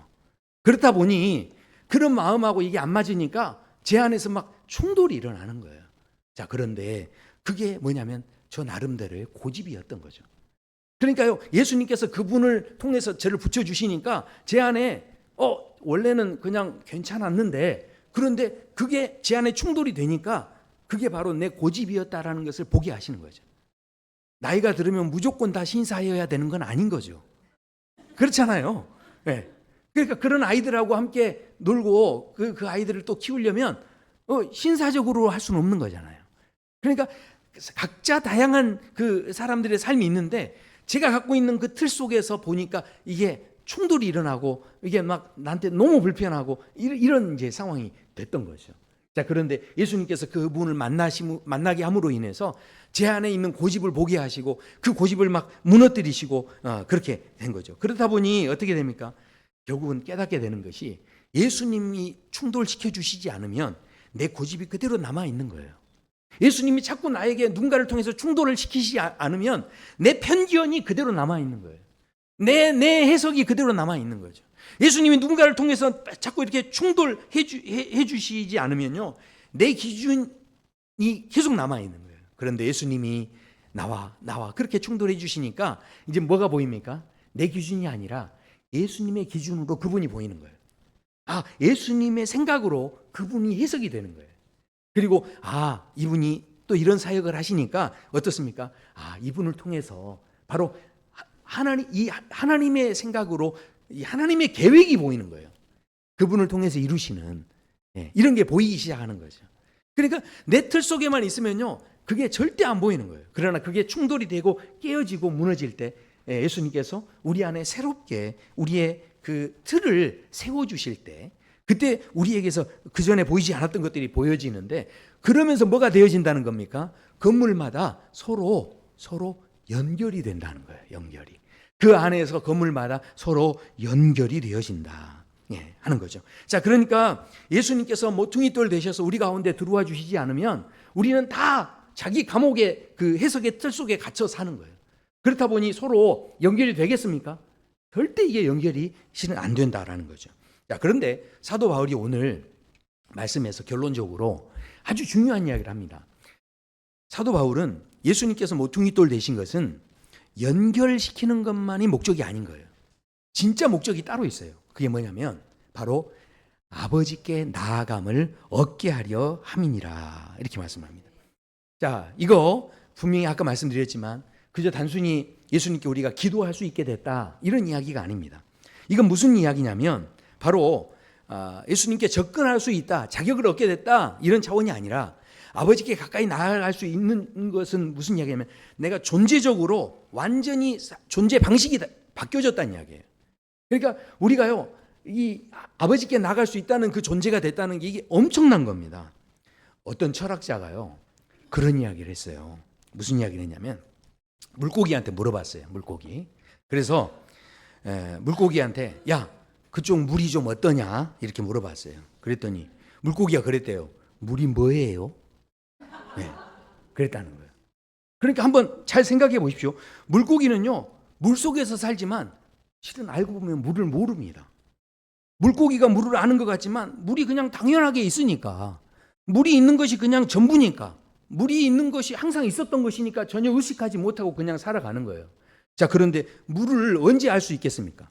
그렇다 보니 그런 마음하고 이게 안 맞으니까 제 안에서 막 충돌이 일어나는 거예요. 자, 그런데 그게 뭐냐면 저 나름대로의 고집이었던 거죠. 그러니까요, 예수님께서 그분을 통해서 저를 붙여주시니까 제 안에 원래는 그냥 괜찮았는데, 그런데 그게 제 안에 충돌이 되니까 그게 바로 내 고집이었다라는 것을 보게 하시는 거죠. 나이가 들으면 무조건 다 신사여야 되는 건 아닌 거죠. 그렇잖아요. 네. 그러니까 그런 아이들하고 함께 놀고 그 아이들을 또 키우려면 신사적으로 할 수는 없는 거잖아요. 그러니까 각자 다양한 그 사람들의 삶이 있는데 제가 갖고 있는 그 틀 속에서 보니까 이게 충돌이 일어나고 이게 막 나한테 너무 불편하고 이런 이제 상황이 됐던 거죠. 자, 그런데 예수님께서 그분을 만나게 함으로 인해서 제 안에 있는 고집을 보게 하시고 그 고집을 막 무너뜨리시고 그렇게 된 거죠. 그렇다 보니 어떻게 됩니까? 결국은 깨닫게 되는 것이 예수님이 충돌시켜 주시지 않으면 내 고집이 그대로 남아 있는 거예요. 예수님이 자꾸 나에게 누군가를 통해서 충돌을 시키지 않으면 내 편견이 그대로 남아 있는 거예요. 내 해석이 그대로 남아 있는 거죠. 예수님이 누군가를 통해서 자꾸 이렇게 충돌해 주시지 않으면요, 내 기준이 계속 남아 있는 거예요. 그런데 예수님이 나와 그렇게 충돌해 주시니까 이제 뭐가 보입니까? 내 기준이 아니라 예수님의 기준으로 그분이 보이는 거예요. 예수님의 생각으로 그분이 해석이 되는 거예요. 그리고 이분이 또 이런 사역을 하시니까 어떻습니까? 이분을 통해서 바로 하나님의 생각으로 이 하나님의 계획이 보이는 거예요. 그분을 통해서 이루시는 이런 게 보이기 시작하는 거죠. 그러니까 내 틀 속에만 있으면요, 그게 절대 안 보이는 거예요. 그러나 그게 충돌이 되고 깨어지고 무너질 때 예수님께서 우리 안에 새롭게 우리의 그 틀을 세워주실 때, 그때 우리에게서 그 전에 보이지 않았던 것들이 보여지는데, 그러면서 뭐가 되어진다는 겁니까? 건물마다 서로 연결이 된다는 거예요. 연결이. 그 안에서 건물마다 서로 연결이 되어진다 하는 거죠. 자, 그러니까 예수님께서 모퉁이돌 되셔서 우리 가운데 들어와 주시지 않으면 우리는 다 자기 감옥의 그 해석의 틀 속에 갇혀 사는 거예요. 그렇다 보니 서로 연결이 되겠습니까? 절대 이게 연결이 실은 안 된다라는 거죠. 자, 그런데 사도 바울이 오늘 말씀에서 결론적으로 아주 중요한 이야기를 합니다. 사도 바울은 예수님께서 모퉁이돌 되신 것은 연결시키는 것만이 목적이 아닌 거예요. 진짜 목적이 따로 있어요. 그게 뭐냐면 바로 아버지께 나아감을 얻게 하려 함이니라, 이렇게 말씀합니다. 자, 이거 분명히 아까 말씀드렸지만 그저 단순히 예수님께 우리가 기도할 수 있게 됐다, 이런 이야기가 아닙니다. 이건 무슨 이야기냐면 바로 예수님께 접근할 수 있다, 자격을 얻게 됐다, 이런 차원이 아니라 아버지께 가까이 나아갈 수 있는 것은 무슨 이야기냐면 내가 존재적으로 완전히 존재 방식이 바뀌어졌다는 이야기예요. 그러니까 우리가요, 이 아버지께 나갈 수 있다는 그 존재가 됐다는 게 이게 엄청난 겁니다. 어떤 철학자가요, 그런 이야기를 했어요. 무슨 이야기를 했냐면 물고기한테 물어봤어요. 물고기. 그래서 물고기한테 야, 그쪽 물이 좀 어떠냐, 이렇게 물어봤어요. 그랬더니 물고기가 그랬대요. 물이 뭐예요? 그랬다는 거예요. 그러니까 한번 잘 생각해 보십시오. 물고기는요, 물속에서 살지만 실은 알고 보면 물을 모릅니다. 물고기가 물을 아는 것 같지만 물이 그냥 당연하게 있으니까, 물이 있는 것이 그냥 전부니까, 물이 있는 것이 항상 있었던 것이니까 전혀 의식하지 못하고 그냥 살아가는 거예요. 자, 그런데 물을 언제 알 수 있겠습니까?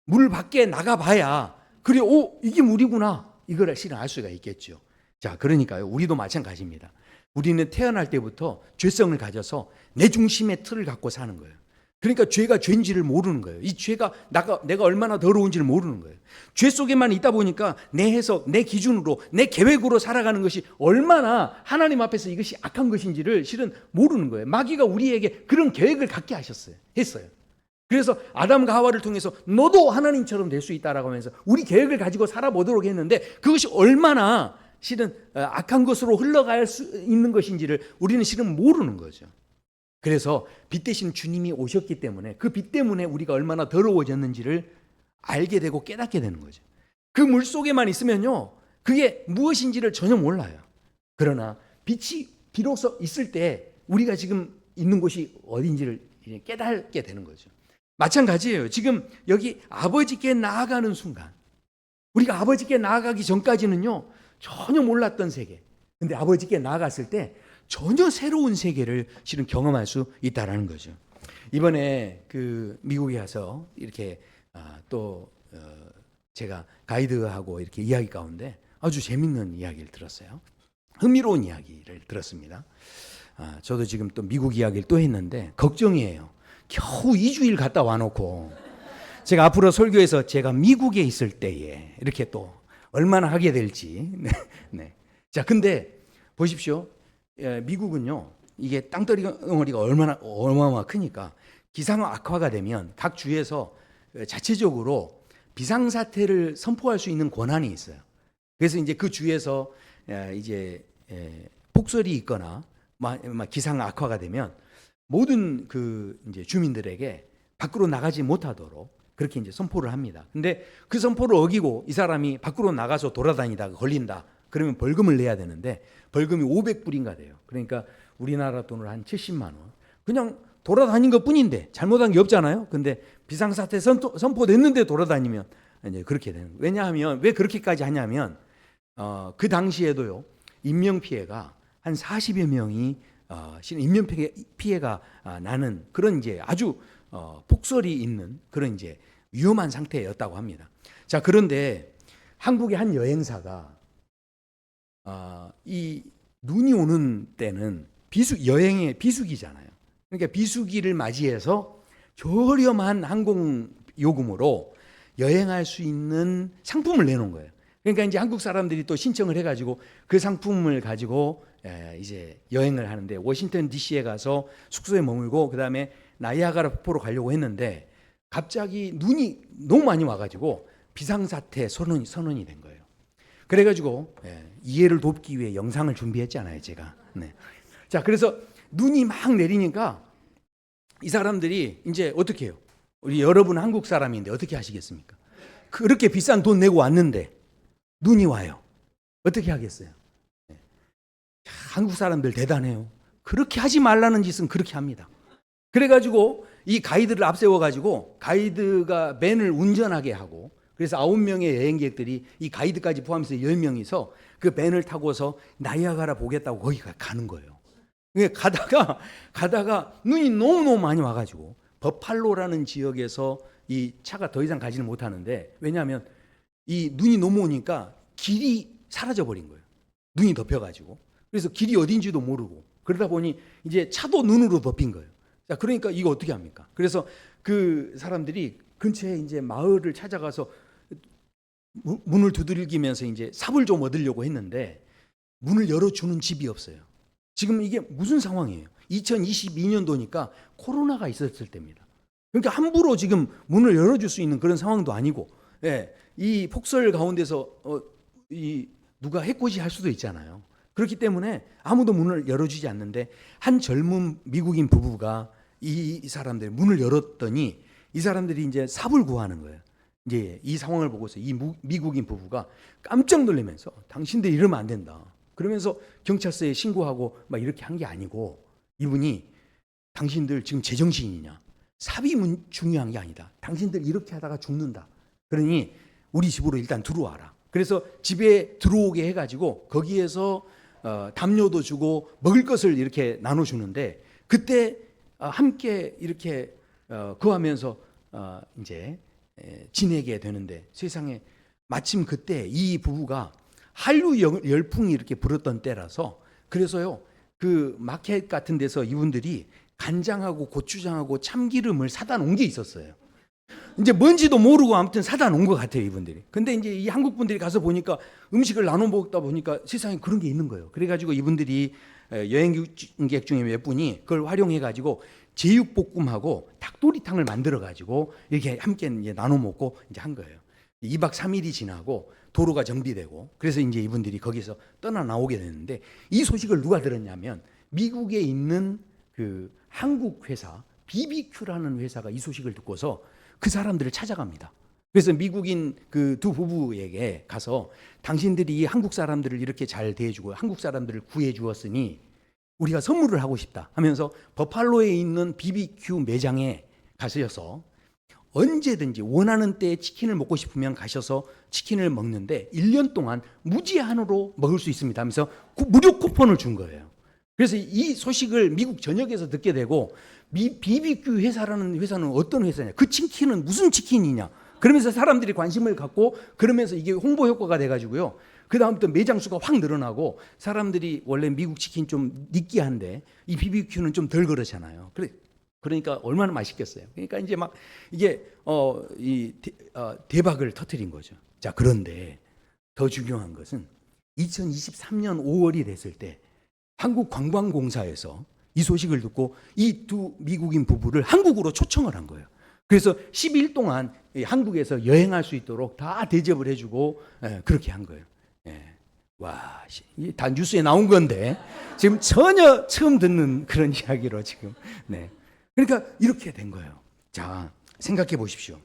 물 밖에 나가봐야 그래, 이게 물이구나, 이걸 실은 알 수가 있겠죠. 자, 그러니까요, 우리도 마찬가지입니다. 우리는 태어날 때부터 죄성을 가져서 내 중심의 틀을 갖고 사는 거예요. 그러니까 죄가 죄인지를 모르는 거예요. 이 죄가 내가 얼마나 더러운지를 모르는 거예요. 죄 속에만 있다 보니까 내 해석, 내 기준으로, 내 계획으로 살아가는 것이 얼마나 하나님 앞에서 이것이 악한 것인지를 실은 모르는 거예요. 마귀가 우리에게 그런 계획을 갖게 했어요. 그래서 아담과 하와를 통해서 너도 하나님처럼 될 수 있다라고 하면서 우리 계획을 가지고 살아보도록 했는데, 그것이 얼마나 실은 악한 것으로 흘러갈 수 있는 것인지를 우리는 실은 모르는 거죠. 그래서 빛 대신 주님이 오셨기 때문에 그 빛 때문에 우리가 얼마나 더러워졌는지를 알게 되고 깨닫게 되는 거죠. 그 물 속에만 있으면요, 그게 무엇인지를 전혀 몰라요. 그러나 빛이 비로소 있을 때 우리가 지금 있는 곳이 어딘지를 깨닫게 되는 거죠. 마찬가지예요. 지금 여기 아버지께 나아가는 순간, 우리가 아버지께 나아가기 전까지는요 전혀 몰랐던 세계, 근데 아버지께 나아갔을 때 전혀 새로운 세계를 실은 경험할 수 있다라는 거죠. 이번에 그 미국에 가서 이렇게 또 제가 가이드하고 이렇게 이야기 가운데 아주 재밌는 이야기를 들었어요. 흥미로운 이야기를 들었습니다. 저도 지금 또 미국 이야기를 또 했는데 걱정이에요. 겨우 2주일 갔다 와놓고 제가 앞으로 설교에서 제가 미국에 있을 때에 이렇게 또 얼마나 하게 될지. 네. 자, 근데 보십시오. 미국은요, 이게 땅덩어리가 얼마나 어마어마 크니까 기상 악화가 되면 각 주에서 자체적으로 비상사태를 선포할 수 있는 권한이 있어요. 그래서 이제 그 주에서 이제 폭설이 있거나 기상 악화가 되면 모든 그 이제 주민들에게 밖으로 나가지 못하도록 그렇게 이제 선포를 합니다. 근데 그 선포를 어기고 이 사람이 밖으로 나가서 돌아다니다가 걸린다. 그러면 벌금을 내야 되는데 벌금이 500불인가 돼요. 그러니까 우리나라 돈으로 한 70만 원. 그냥 돌아다닌 것뿐인데 잘못한 게 없잖아요. 근데 비상사태 선포됐는데 돌아다니면 이제 그렇게 되는 거예요. 왜냐하면 왜 그렇게까지 하냐면 그 당시에도요 인명 피해가 한 40여 명이 인명 피해가 나는 그런 이제 아주 폭설이 있는 그런 이제 위험한 상태였다고 합니다. 자, 그런데 한국의 한 여행사가 이 눈이 오는 때는 여행의 비수기잖아요. 그러니까 비수기를 맞이해서 저렴한 항공 요금으로 여행할 수 있는 상품을 내놓은 거예요. 그러니까 이제 한국 사람들이 또 신청을 해가지고 그 상품을 가지고 이제 여행을 하는데 워싱턴 DC에 가서 숙소에 머물고 그 다음에 나이아가라 폭포로 가려고 했는데 갑자기 눈이 너무 많이 와가지고 비상사태 선언이 된 거예요. 그래가지고 이해를 돕기 위해 영상을 준비했잖아요, 제가. 네. 자, 그래서 눈이 막 내리니까 이 사람들이 이제 어떻게 해요? 우리 여러분 한국 사람인데 어떻게 하시겠습니까? 그렇게 비싼 돈 내고 왔는데 눈이 와요. 어떻게 하겠어요? 네. 한국 사람들 대단해요. 그렇게 하지 말라는 짓은 그렇게 합니다. 그래가지고 이 가이드를 앞세워가지고 가이드가 밴을 운전하게 하고 그래서 9명의 여행객들이 이 가이드까지 포함해서 10명이서 그 밴을 타고서 나이아가라 보겠다고 거기 가는 거예요. 가다가 눈이 너무너무 많이 와가지고 버팔로라는 지역에서 이 차가 더 이상 가지를 못하는데 왜냐하면 이 눈이 너무 오니까 길이 사라져 버린 거예요. 눈이 덮여가지고. 그래서 길이 어딘지도 모르고 그러다 보니 이제 차도 눈으로 덮인 거예요. 자, 그러니까 이거 어떻게 합니까? 그래서 그 사람들이 근처에 이제 마을을 찾아가서 문을 두들기면서 이제 삽을 좀 얻으려고 했는데 문을 열어주는 집이 없어요. 지금 이게 무슨 상황이에요? 2022년도니까 코로나가 있었을 때입니다. 그러니까 함부로 지금 문을 열어줄 수 있는 그런 상황도 아니고, 이 폭설 가운데서 누가 해코지 할 수도 있잖아요. 그렇기 때문에 아무도 문을 열어주지 않는데 한 젊은 미국인 부부가 이 사람들 문을 열었더니 이 사람들이 이제 삽을 구하는 거예요. 이제 이 상황을 보고서 이 미국인 부부가 깜짝 놀라면서 당신들 이러면 안 된다. 그러면서 경찰서에 신고하고 막 이렇게 한 게 아니고 이분이 당신들 지금 제정신이냐? 삽이 중요한 게 아니다. 당신들 이렇게 하다가 죽는다. 그러니 우리 집으로 일단 들어와라. 그래서 집에 들어오게 해가지고 거기에서 담요도 주고 먹을 것을 이렇게 나눠주는데 그때 함께 이렇게 거하면서 이제 지내게 되는데 세상에 마침 그때 이 부부가 한류 열풍이 이렇게 불었던 때라서 그래서요 그 마켓 같은 데서 이분들이 간장하고 고추장하고 참기름을 사다 놓은 게 있었어요. 이제 뭔지도 모르고 아무튼 사다 놓은 것 같아요 이분들이. 근데 이제 이 한국 분들이 가서 보니까 음식을 나눠 먹다 보니까 세상에 그런 게 있는 거예요. 그래가지고 이분들이 여행객 중에 몇 분이 그걸 활용해가지고 제육볶음하고 닭도리탕을 만들어가지고 이렇게 함께 이제 나눠 먹고 이제 한 거예요. 2박 3일이 지나고 도로가 정비되고 그래서 이제 이분들이 거기서 떠나 나오게 됐는데 이 소식을 누가 들었냐면 미국에 있는 그 한국 회사 BBQ라는 회사가 이 소식을 듣고서 그 사람들을 찾아갑니다. 그래서 미국인 그 두 부부에게 가서 당신들이 한국 사람들을 이렇게 잘 대해주고 한국 사람들을 구해 주었으니 우리가 선물을 하고 싶다 하면서 버팔로에 있는 BBQ 매장에 가셔서 언제든지 원하는 때에 치킨을 먹고 싶으면 가셔서 치킨을 먹는데 1년 동안 무제한으로 먹을 수 있습니다 하면서 무료 쿠폰을 준 거예요. 그래서 이 소식을 미국 전역에서 듣게 되고 BBQ 회사라는 회사는 어떤 회사냐, 그 치킨은 무슨 치킨이냐, 그러면서 사람들이 관심을 갖고 그러면서 이게 홍보 효과가 돼가지고요. 그 다음부터 매장 수가 확 늘어나고 사람들이 원래 미국 치킨 좀 느끼한데 이 BBQ는 좀 덜 그렇잖아요. 그러니까 얼마나 맛있겠어요. 그러니까 이제 막 이게 대박을 터뜨린 거죠. 자, 그런데 더 중요한 것은 2023년 5월이 됐을 때 한국관광공사에서 이 소식을 듣고 이 두 미국인 부부를 한국으로 초청을 한 거예요. 그래서 10일 동안 한국에서 여행할 수 있도록 다 대접을 해주고 그렇게 한 거예요. 와, 다 뉴스에 나온 건데 지금 전혀 처음 듣는 그런 이야기로 지금. 그러니까 이렇게 된 거예요. 자, 생각해 보십시오.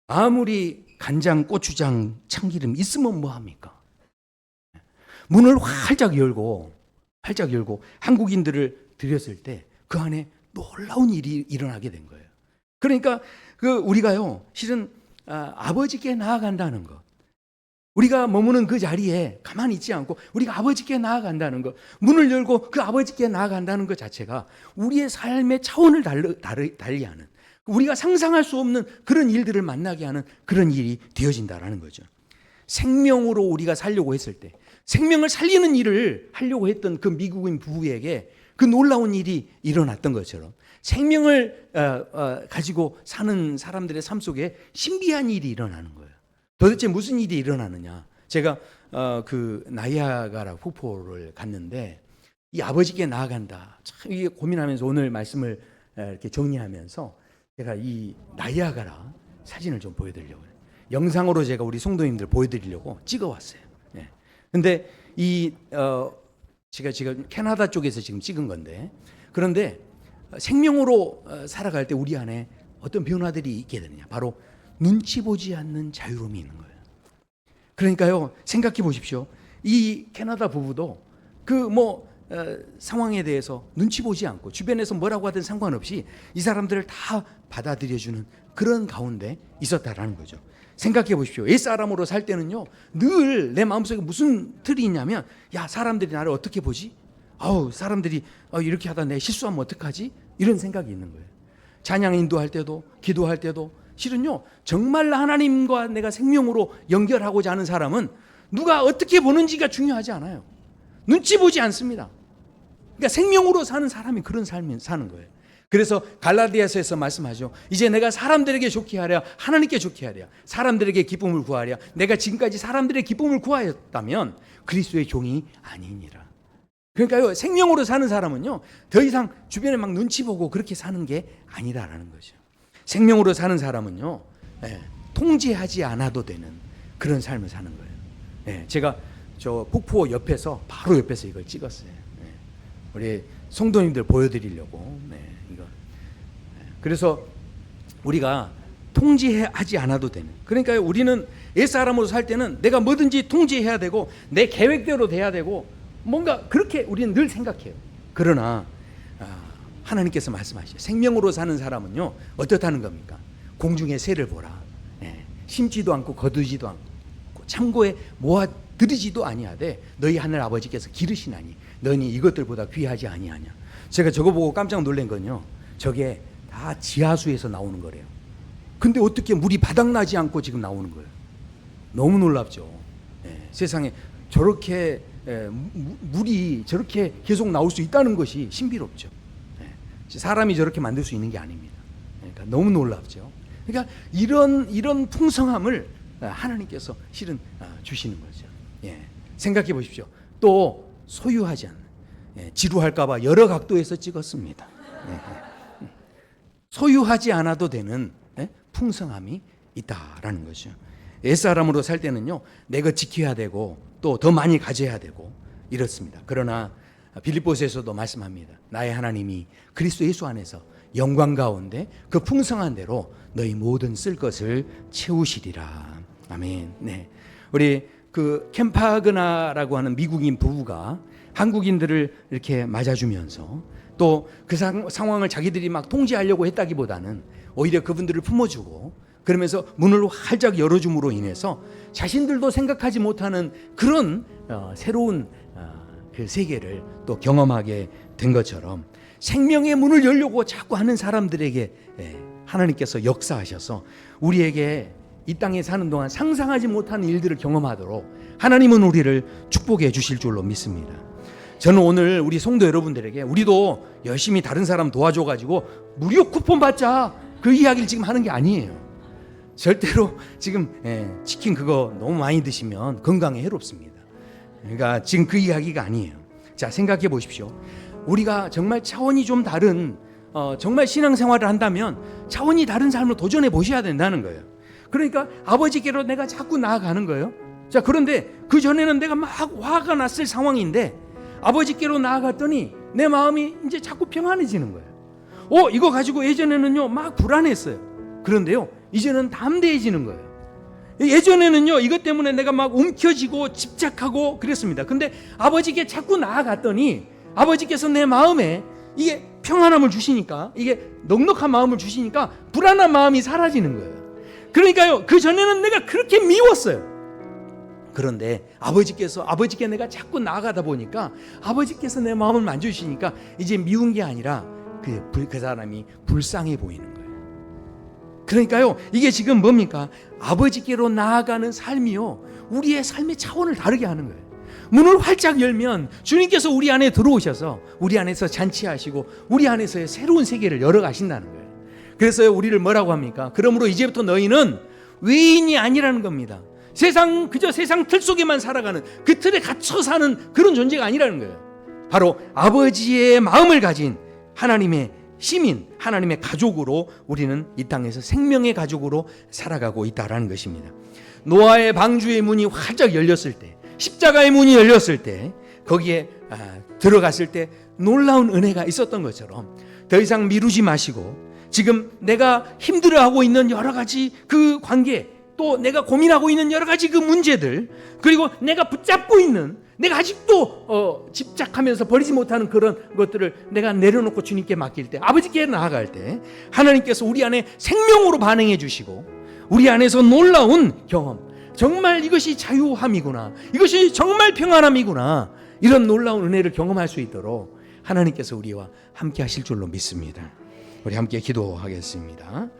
아무리 간장, 고추장, 참기름 있으면 뭐 합니까? 문을 활짝 열고 한국인들을 들였을 때 그 안에 놀라운 일이 일어나게 된 거예요. 그러니까 우리가요, 실은 아버지께 나아간다는 것, 우리가 머무는 그 자리에 가만히 있지 않고 우리가 아버지께 나아간다는 것, 문을 열고 그 아버지께 나아간다는 것 자체가 우리의 삶의 차원을 달리하는, 우리가 상상할 수 없는 그런 일들을 만나게 하는 그런 일이 되어진다라는 거죠. 생명으로 우리가 살려고 했을 때, 생명을 살리는 일을 하려고 했던 그 미국인 부부에게 그 놀라운 일이 일어났던 것처럼 생명을 가지고 사는 사람들의 삶 속에 신비한 일이 일어나는 거예요. 도대체 무슨 일이 일어나느냐? 제가 그 나이아가라 폭포를 갔는데 이 아버지께 나아간다. 참 이게 고민하면서 오늘 말씀을 이렇게 정리하면서 제가 이 나이아가라 사진을 좀 보여드리려고 해요. 영상으로 제가 우리 성도님들 보여드리려고 찍어왔어요. 근데 제가 지금 캐나다 쪽에서 지금 찍은 건데, 그런데 생명으로 살아갈 때 우리 안에 어떤 변화들이 있게 되느냐? 바로 눈치 보지 않는 자유로움이 있는 거예요. 그러니까요, 생각해 보십시오. 이 캐나다 부부도 상황에 대해서 눈치 보지 않고 주변에서 뭐라고 하든 상관없이 이 사람들을 다 받아들여주는 그런 가운데 있었다라는 거죠. 생각해 보십시오. 옛사람으로 살 때는요, 늘 내 마음속에 무슨 틀이 있냐면, 야, 사람들이 나를 어떻게 보지? 사람들이 이렇게 하다 내 실수하면 어떡하지? 이런 생각이 있는 거예요. 찬양 인도할 때도, 기도할 때도 실은요, 정말 하나님과 내가 생명으로 연결하고자 하는 사람은 누가 어떻게 보는지가 중요하지 않아요. 눈치 보지 않습니다. 그러니까 생명으로 사는 사람이 그런 삶을 사는 거예요. 그래서 갈라디아서에서 말씀하죠. 이제 내가 사람들에게 좋게 하랴, 하나님께 좋게 하랴, 사람들에게 기쁨을 구하랴. 내가 지금까지 사람들의 기쁨을 구하였다면 그리스도의 종이 아니니라. 그러니까요, 생명으로 사는 사람은요, 더 이상 주변에 막 눈치 보고 그렇게 사는 게 아니다라는 거죠. 생명으로 사는 사람은요, 통제하지 않아도 되는 그런 삶을 사는 거예요. 제가 저 폭포 옆에서, 바로 옆에서 이걸 찍었어요. 우리 성도님들 보여드리려고. 그래서 우리가 통제하지 않아도 되는, 그러니까 우리는 옛사람으로 살 때는 내가 뭐든지 통제해야 되고 내 계획대로 돼야 되고 뭔가 그렇게 우리는 늘 생각해요. 그러나 하나님께서 말씀하시죠. 생명으로 사는 사람은요, 어떻다는 겁니까? 공중의 새를 보라. 심지도 않고 거두지도 않고 참고에 모아들이지도 아니하되 너희 하늘 아버지께서 기르시나니 너희 이것들보다 귀하지 아니하냐. 제가 저거 보고 깜짝 놀란 건요, 저게 다 지하수에서 나오는 거래요. 근데 어떻게 물이 바닥나지 않고 지금 나오는 거예요? 너무 놀랍죠. 세상에 저렇게 물이 저렇게 계속 나올 수 있다는 것이 신비롭죠. 사람이 저렇게 만들 수 있는 게 아닙니다. 그러니까 너무 놀랍죠. 그러니까 이런 풍성함을 하나님께서 실은 주시는 거죠. 생각해 보십시오. 또 소유하지 않는, 지루할까봐 여러 각도에서 찍었습니다. 소유하지 않아도 되는 풍성함이 있다라는 거죠. 옛사람으로 살 때는요, 내가 지켜야 되고 또 더 많이 가져야 되고 이렇습니다. 그러나 빌립보서에서도 말씀합니다. 나의 하나님이 그리스도 예수 안에서 영광 가운데 그 풍성한 대로 너희 모든 쓸 것을 채우시리라. 아멘. 우리 그 캠파그나라고 하는 미국인 부부가 한국인들을 이렇게 맞아주면서 또 그 상황을 자기들이 막 통제하려고 했다기보다는 오히려 그분들을 품어주고 그러면서 문을 활짝 열어줌으로 인해서 자신들도 생각하지 못하는 그런 새로운 그 세계를 또 경험하게 된 것처럼 생명의 문을 열려고 자꾸 하는 사람들에게 하나님께서 역사하셔서 우리에게 이 땅에 사는 동안 상상하지 못한 일들을 경험하도록 하나님은 우리를 축복해 주실 줄로 믿습니다. 저는 오늘 우리 성도 여러분들에게 우리도 열심히 다른 사람 도와줘가지고 무료 쿠폰 받자 그 이야기를 지금 하는 게 아니에요. 절대로 지금 치킨 그거 너무 많이 드시면 건강에 해롭습니다. 그러니까 지금 그 이야기가 아니에요. 자, 생각해 보십시오. 우리가 정말 차원이 좀 다른 정말 신앙생활을 한다면 차원이 다른 삶을 도전해 보셔야 된다는 거예요. 그러니까 아버지께로 내가 자꾸 나아가는 거예요. 자, 그런데 그 전에는 내가 막 화가 났을 상황인데 아버지께로 나아갔더니 내 마음이 이제 자꾸 평안해지는 거예요. 이거 가지고 예전에는요 막 불안했어요. 그런데요 이제는 담대해지는 거예요. 예전에는요 이것 때문에 내가 막 움켜쥐고 집착하고 그랬습니다. 근데 아버지께 자꾸 나아갔더니 아버지께서 내 마음에 이게 평안함을 주시니까, 이게 넉넉한 마음을 주시니까 불안한 마음이 사라지는 거예요. 그러니까요 그 전에는 내가 그렇게 미웠어요. 그런데 아버지께 내가 자꾸 나아가다 보니까 아버지께서 내 마음을 만져주시니까 이제 미운 게 아니라 그 사람이 불쌍해 보이는 거예요. 그러니까요 이게 지금 뭡니까? 아버지께로 나아가는 삶이요 우리의 삶의 차원을 다르게 하는 거예요. 문을 활짝 열면 주님께서 우리 안에 들어오셔서 우리 안에서 잔치하시고 우리 안에서의 새로운 세계를 열어가신다는 거예요. 그래서 우리를 뭐라고 합니까? 그러므로 이제부터 너희는 외인이 아니라는 겁니다. 그저 세상 틀 속에만 살아가는, 그 틀에 갇혀 사는 그런 존재가 아니라는 거예요. 바로 아버지의 마음을 가진 하나님의 시민, 하나님의 가족으로 우리는 이 땅에서 생명의 가족으로 살아가고 있다라는 것입니다. 노아의 방주의 문이 활짝 열렸을 때, 십자가의 문이 열렸을 때 거기에 들어갔을 때 놀라운 은혜가 있었던 것처럼 더 이상 미루지 마시고 지금 내가 힘들어하고 있는 여러 가지 그 관계, 또 내가 고민하고 있는 여러 가지 그 문제들, 그리고 내가 붙잡고 있는, 내가 아직도 집착하면서 버리지 못하는 그런 것들을 내가 내려놓고 주님께 맡길 때, 아버지께 나아갈 때 하나님께서 우리 안에 생명으로 반응해 주시고 우리 안에서 놀라운 경험, 정말 이것이 자유함이구나, 이것이 정말 평안함이구나, 이런 놀라운 은혜를 경험할 수 있도록 하나님께서 우리와 함께 하실 줄로 믿습니다. 우리 함께 기도하겠습니다.